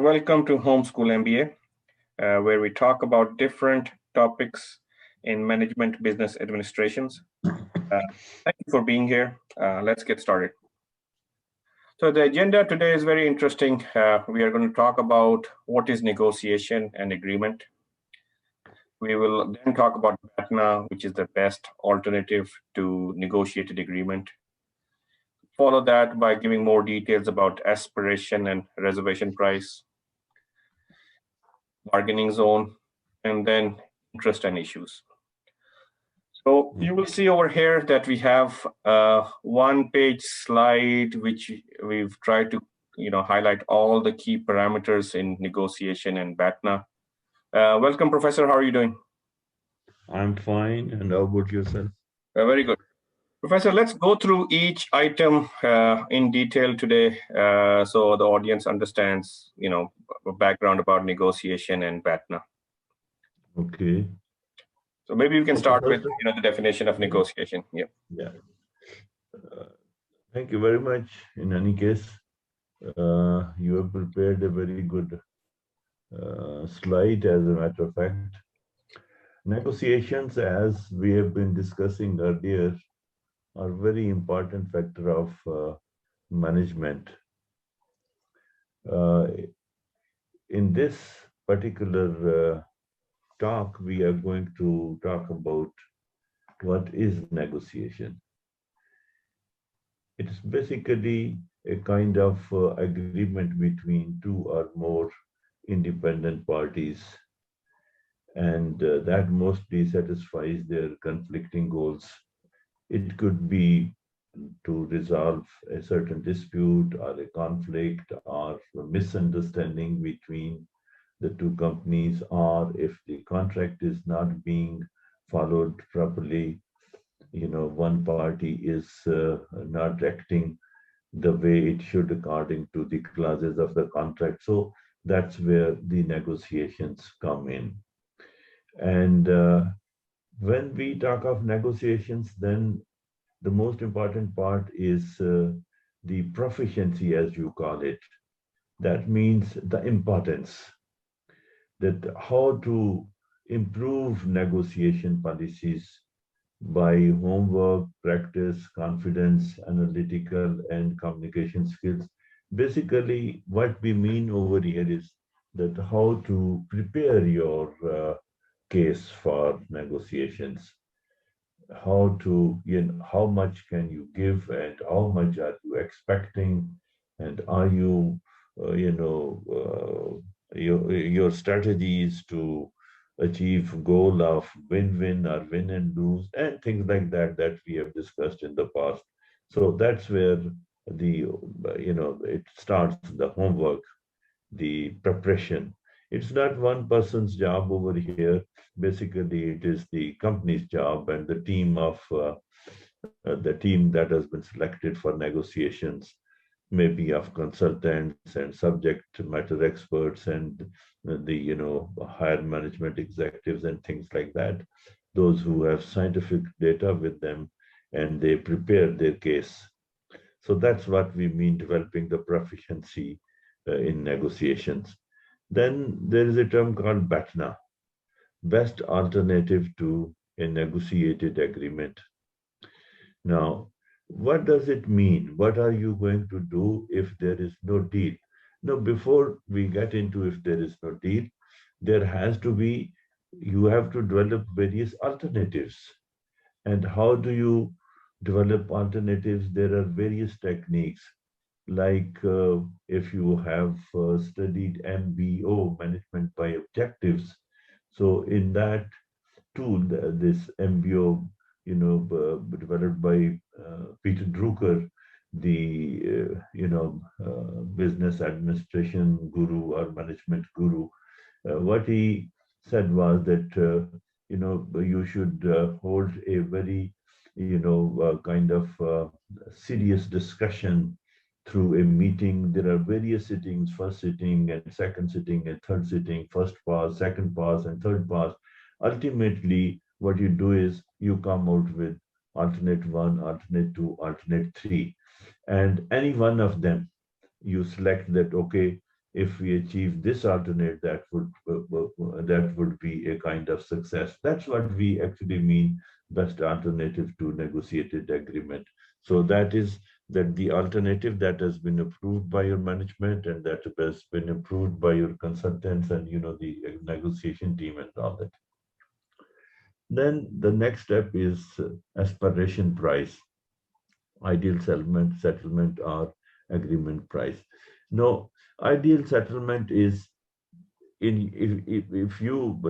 welcome to Homeschool MBA, where we talk about different topics in management business administrations. Thank you for being here. Let's get started. So the agenda today is very interesting. We are going to talk about what is negotiation and agreement. We will then talk about BATNA, which is the best alternative to negotiated agreement. Follow that by giving more details about aspiration and reservation price, bargaining zone, and then interest and issues. So you will see over here that we have a one-page slide, which we've tried to highlight all the key parameters in negotiation and BATNA. Welcome, Professor. How are you doing? I'm fine. And how about yourself? Very good. Professor, let's go through each item in detail today so the audience understands, background about negotiation and BATNA. Okay. So maybe we can start with, the definition of negotiation. Yeah. Thank you very much. In any case, you have prepared a very good slide, as a matter of fact. Negotiations, as we have been discussing earlier, are a very important factor of management. In this particular talk, we are going to talk about what is negotiation. It is basically a kind of agreement between two or more independent parties, and that mostly satisfies their conflicting goals. It could be to resolve a certain dispute or a conflict or a misunderstanding between the two companies, or if the contract is not being followed properly, one party is not acting the way it should according to the clauses of the contract. So that's where the negotiations come in. And when we talk of negotiations, then the most important part is the proficiency, as you call it. That means the importance, that how to improve negotiation policies by homework, practice, confidence, analytical, and communication skills. Basically, what we mean over here is that how to prepare your case for negotiations, how to, how much can you give and how much are you expecting, and are you, your strategies to achieve goal of win-win or win and lose, and things like that that we have discussed in the past. So that's where the, it starts the homework, the preparation. It's not one person's job over here. Basically, it is the company's job and the team of the team that has been selected for negotiations, maybe of consultants and subject matter experts and the higher management executives and things like that, those who have scientific data with them, and they prepare their case. So that's what we mean developing the proficiency in negotiations. Then there is a term called BATNA, best alternative to a negotiated agreement. Now, what does it mean? What are you going to do if there is no deal? Now, before we get into if there is no deal, there has to be, you have to develop various alternatives. And how do you develop alternatives? There are various techniques. Like if you have studied MBO, Management by Objectives. So in that tool, this MBO, developed by Peter Drucker, the business administration guru or management guru, what he said was that you should hold a very kind of serious discussion through a meeting. There are various sittings: first sitting and second sitting and third sitting, first pass, second pass, and third pass. Ultimately, what you do is you come out with alternate 1, alternate 2, alternate 3, and any one of them you select that, okay, if we achieve this alternate, that would be a kind of success. That's what we actually mean best alternative to negotiated agreement. So that is that the alternative that has been approved by your management and that has been approved by your consultants and the negotiation team and all that. Then the next step is aspiration price, ideal settlement or agreement price. No, ideal settlement is if you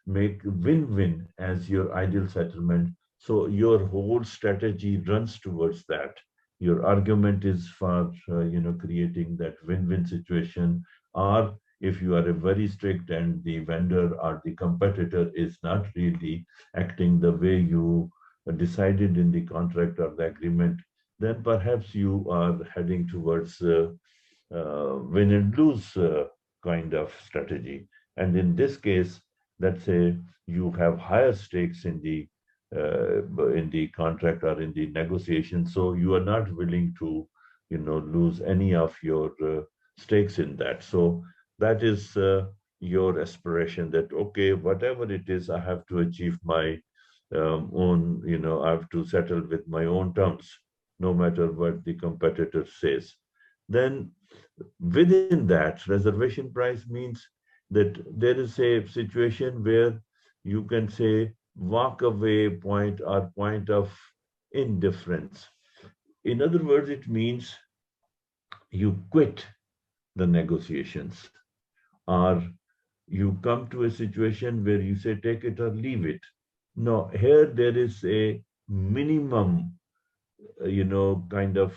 make win-win as your ideal settlement, so your whole strategy runs towards that. Your argument is for creating that win-win situation. Or if you are a very strict and the vendor or the competitor is not really acting the way you decided in the contract or the agreement, then perhaps you are heading towards win and lose kind of strategy. And in this case, let's say you have higher stakes in the contract or in the negotiation, so you are not willing to, lose any of your stakes in that. So that is your aspiration. That okay, whatever it is, I have to achieve my own. I have to settle with my own terms, no matter what the competitor says. Then within that, reservation price means that there is a situation where you can say walk away point or point of indifference. In other words, it means you quit the negotiations, or you come to a situation where you say take it or leave it. No, here there is a minimum kind of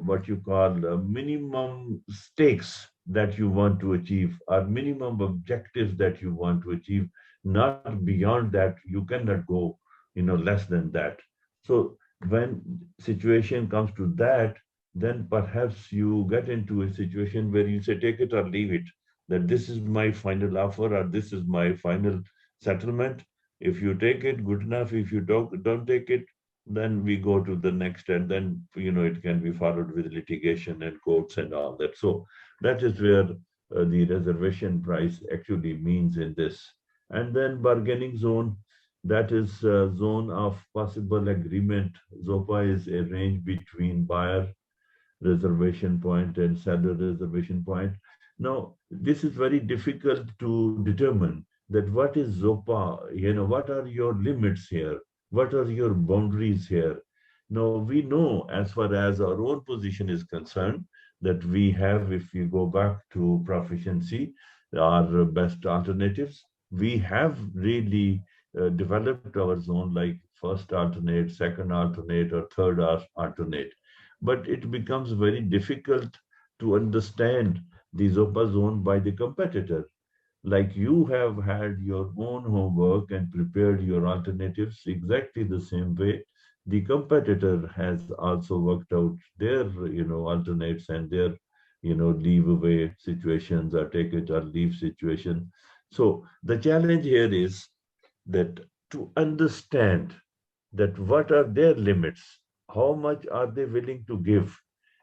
what you call minimum stakes that you want to achieve, or minimum objectives that you want to achieve. Not beyond that, you cannot go, less than that. So when situation comes to that, then perhaps you get into a situation where you say, take it or leave it, that this is my final offer or this is my final settlement. If you take it, good enough. If you don't take it, then we go to the next, and then it can be followed with litigation and courts and all that. So that is where the reservation price actually means in this. And then bargaining zone, that is a zone of possible agreement. ZOPA is a range between buyer reservation point and seller reservation point. Now, this is very difficult to determine that what is ZOPA, what are your limits here? What are your boundaries here? Now, we know as far as our own position is concerned that we have, if you go back to proficiency, our best alternatives, we have really developed our zone like first alternate, second alternate, or third alternate. But it becomes very difficult to understand the ZOPA zone by the competitor. Like you have had your own homework and prepared your alternatives exactly the same way, the competitor has also worked out their, alternates and their, leave away situations or take it or leave situation. So the challenge here is that to understand that what are their limits, how much are they willing to give,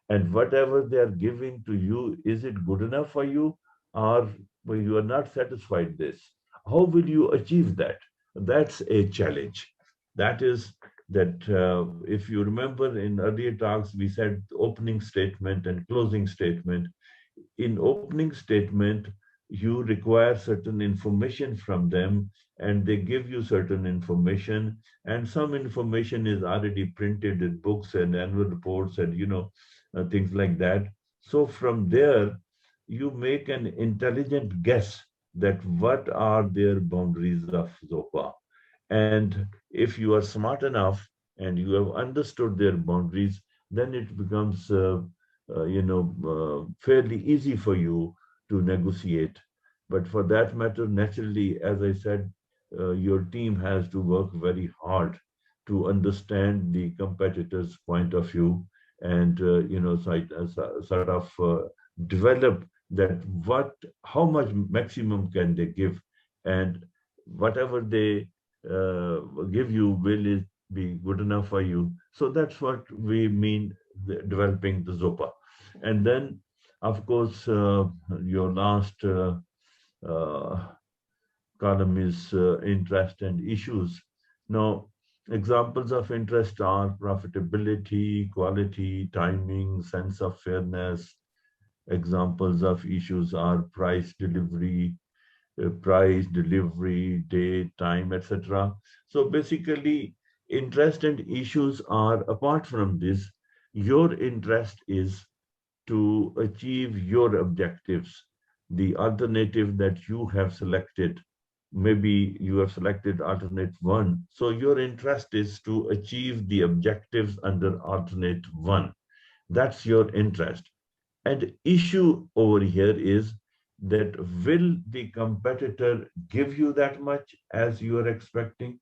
and whatever they are giving to you, is it good enough for you, or you are not satisfied this? How will you achieve that? That's a challenge. That is that if you remember in earlier talks, we said opening statement and closing statement. In opening statement, you require certain information from them, and they give you certain information, and some information is already printed in books and annual reports and things like that. So from there you make an intelligent guess that what are their boundaries of ZOPA. And if you are smart enough and you have understood their boundaries, then it becomes fairly easy for you to negotiate. But for that matter, naturally, as I said, your team has to work very hard to understand the competitor's point of view, and sort of develop that how much maximum can they give, and whatever they give you, will it be good enough for you? So that's what we mean developing the ZOPA. And then Of course, your last uh, column is interest and issues. Now, examples of interest are profitability, quality, timing, sense of fairness. Examples of issues are price, delivery, date, time, etc. So basically, interest and issues are, apart from this, your interest is to achieve your objectives. The alternative that you have selected, maybe you have selected alternate one. So your interest is to achieve the objectives under alternate one. That's your interest. And issue over here is that will the competitor give you that much as you are expecting?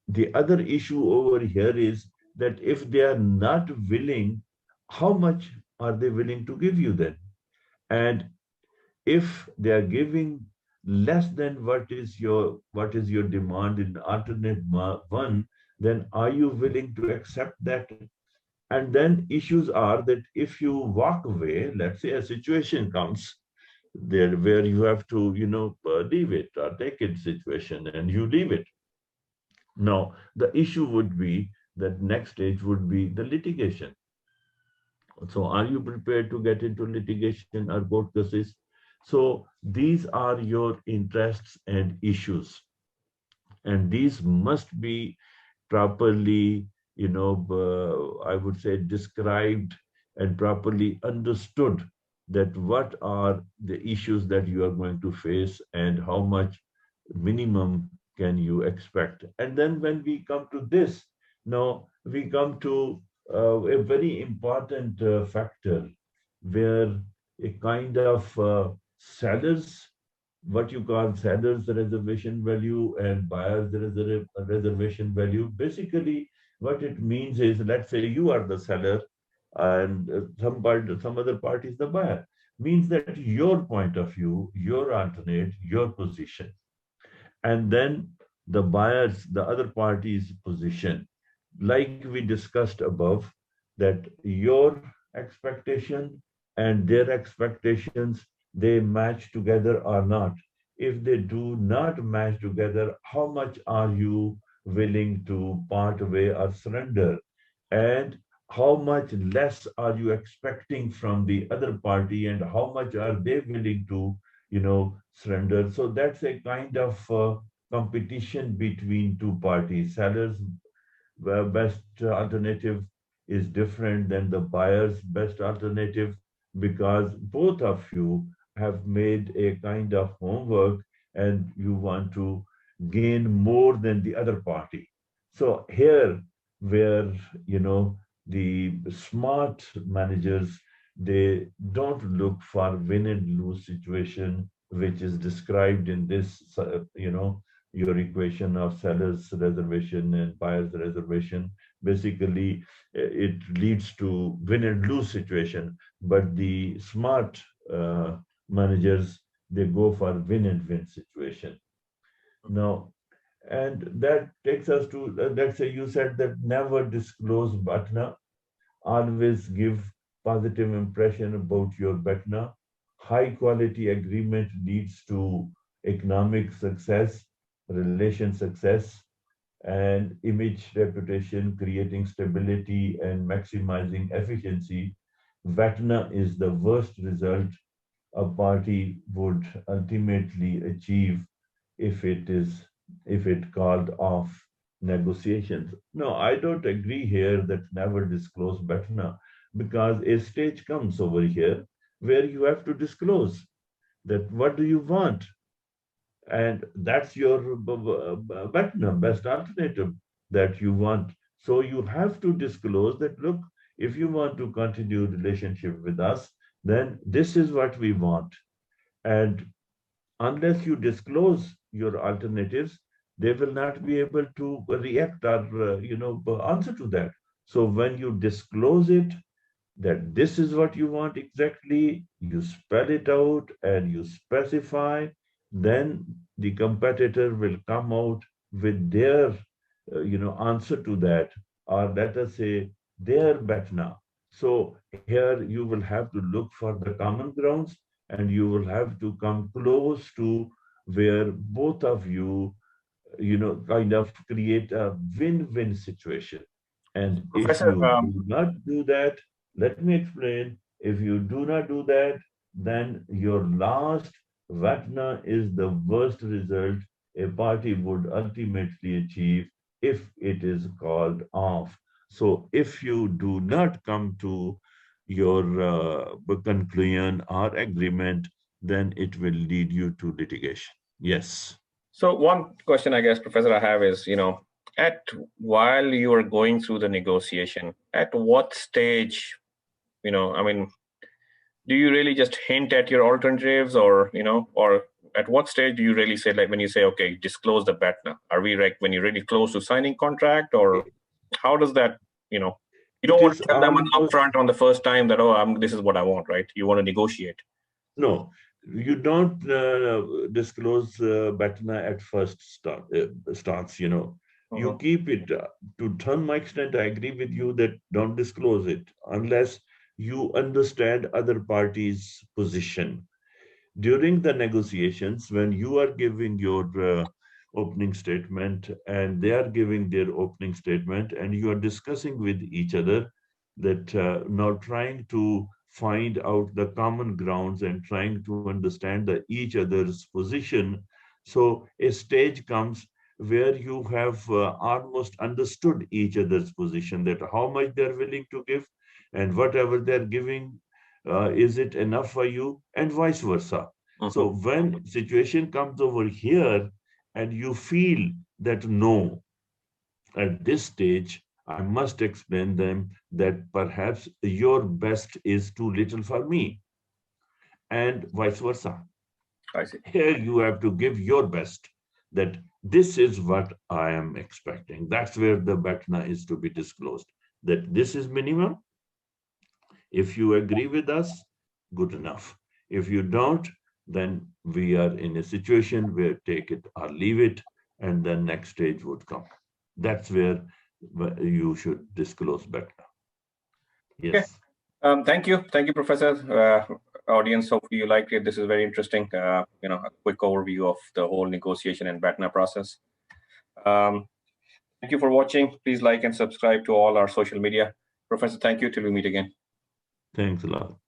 The other issue over here is that if they are not willing, how much are they willing to give you then? And if they are giving less than what is your demand in alternate one, then are you willing to accept that? And then issues are that if you walk away, let's say a situation comes there where you have to, leave it or take it situation and you leave it. Now, the issue would be that next stage would be the litigation. So are you prepared to get into litigation or court cases? So these are your interests and issues, and these must be properly, I would say, described and properly understood, that what are the issues that you are going to face and how much minimum can you expect. And then when we come to this, now we come to a very important factor where a kind of sellers, what you call seller's reservation value and buyer's reservation value. Basically, what it means is, let's say you are the seller and some other party is the buyer. Means that your point of view, your alternate, your position, and then the other party's position. Like we discussed above, that your expectation and their expectations, they match together or not. If they do not match together, how much are you willing to part away or surrender? And how much less are you expecting from the other party, and how much are they willing to, surrender? So that's a kind of competition between two parties. Sellers best alternative is different than the buyer's best alternative, because both of you have made a kind of homework and you want to gain more than the other party. So here where, the smart managers, they don't look for win and lose situation, which is described in this, your equation of seller's reservation and buyer's reservation. Basically, it leads to win and lose situation. But the smart managers, they go for win and win situation. Now, and that takes us to, let's say you said that never disclose BATNA, always give positive impression about your BATNA. High quality agreement leads to economic success, relation success, and image reputation, creating stability and maximizing efficiency. BATNA is the worst result a party would ultimately achieve if it called off negotiations. No, I don't agree here that never disclose BATNA, because a stage comes over here where you have to disclose that what do you want, and that's your best alternative that you want. So you have to disclose that, look, if you want to continue relationship with us, then this is what we want. And unless you disclose your alternatives, they will not be able to react or answer to that. So when you disclose it, that this is what you want exactly, you spell it out and you specify, then the competitor will come out with their answer to that, or let us say their BATNA. So here you will have to look for the common grounds, and you will have to come close to where both of you, kind of create a win-win situation. And if Professor, you do not do that, let me explain. If you do not do that, then your last VATNA is the worst result a party would ultimately achieve if it is called off. So if you do not come to your conclusion or agreement, then it will lead you to litigation. Yes. so one question I guess, Professor, I have is, at while you are going through the negotiation, at what stage, I mean, do you really just hint at your alternatives, or at what stage do you really say, like when you say, okay, disclose the BATNA? Are we like when you're really close to signing contract, or how does that, you don't It want is to tell them almost upfront on the first time that, oh, this is what I want, right? You want to negotiate. no. You don't disclose BATNA at first starts. You Mhm. keep it to some extent. I agree with you that don't disclose it unless you understand other parties' position during the negotiations. When you are giving your opening statement and they are giving their opening statement, and you are discussing with each other, that now trying to find out the common grounds and trying to understand each other's position. So a stage comes where you have almost understood each other's position, that how much they're willing to give, and whatever they're giving, is it enough for you, and vice versa. Mhm. So when situation comes over here and you feel that no, at this stage, I must explain them that perhaps your best is too little for me, and vice versa. I see. Here you have to give your best, that this is what I am expecting. That's where the BATNA is to be disclosed, that this is minimum. If you agree with us, good enough. If you don't, then we are in a situation where take it or leave it, and then next stage would come. That's where you should disclose better. Okay. Yes. Thank you, Professor. Audience, hopefully you liked it. This is very interesting. A quick overview of the whole negotiation and BATNA process. Um, thank you for watching. Please like and subscribe to all our social media. Professor, thank you. Till we meet again. Thanks a lot.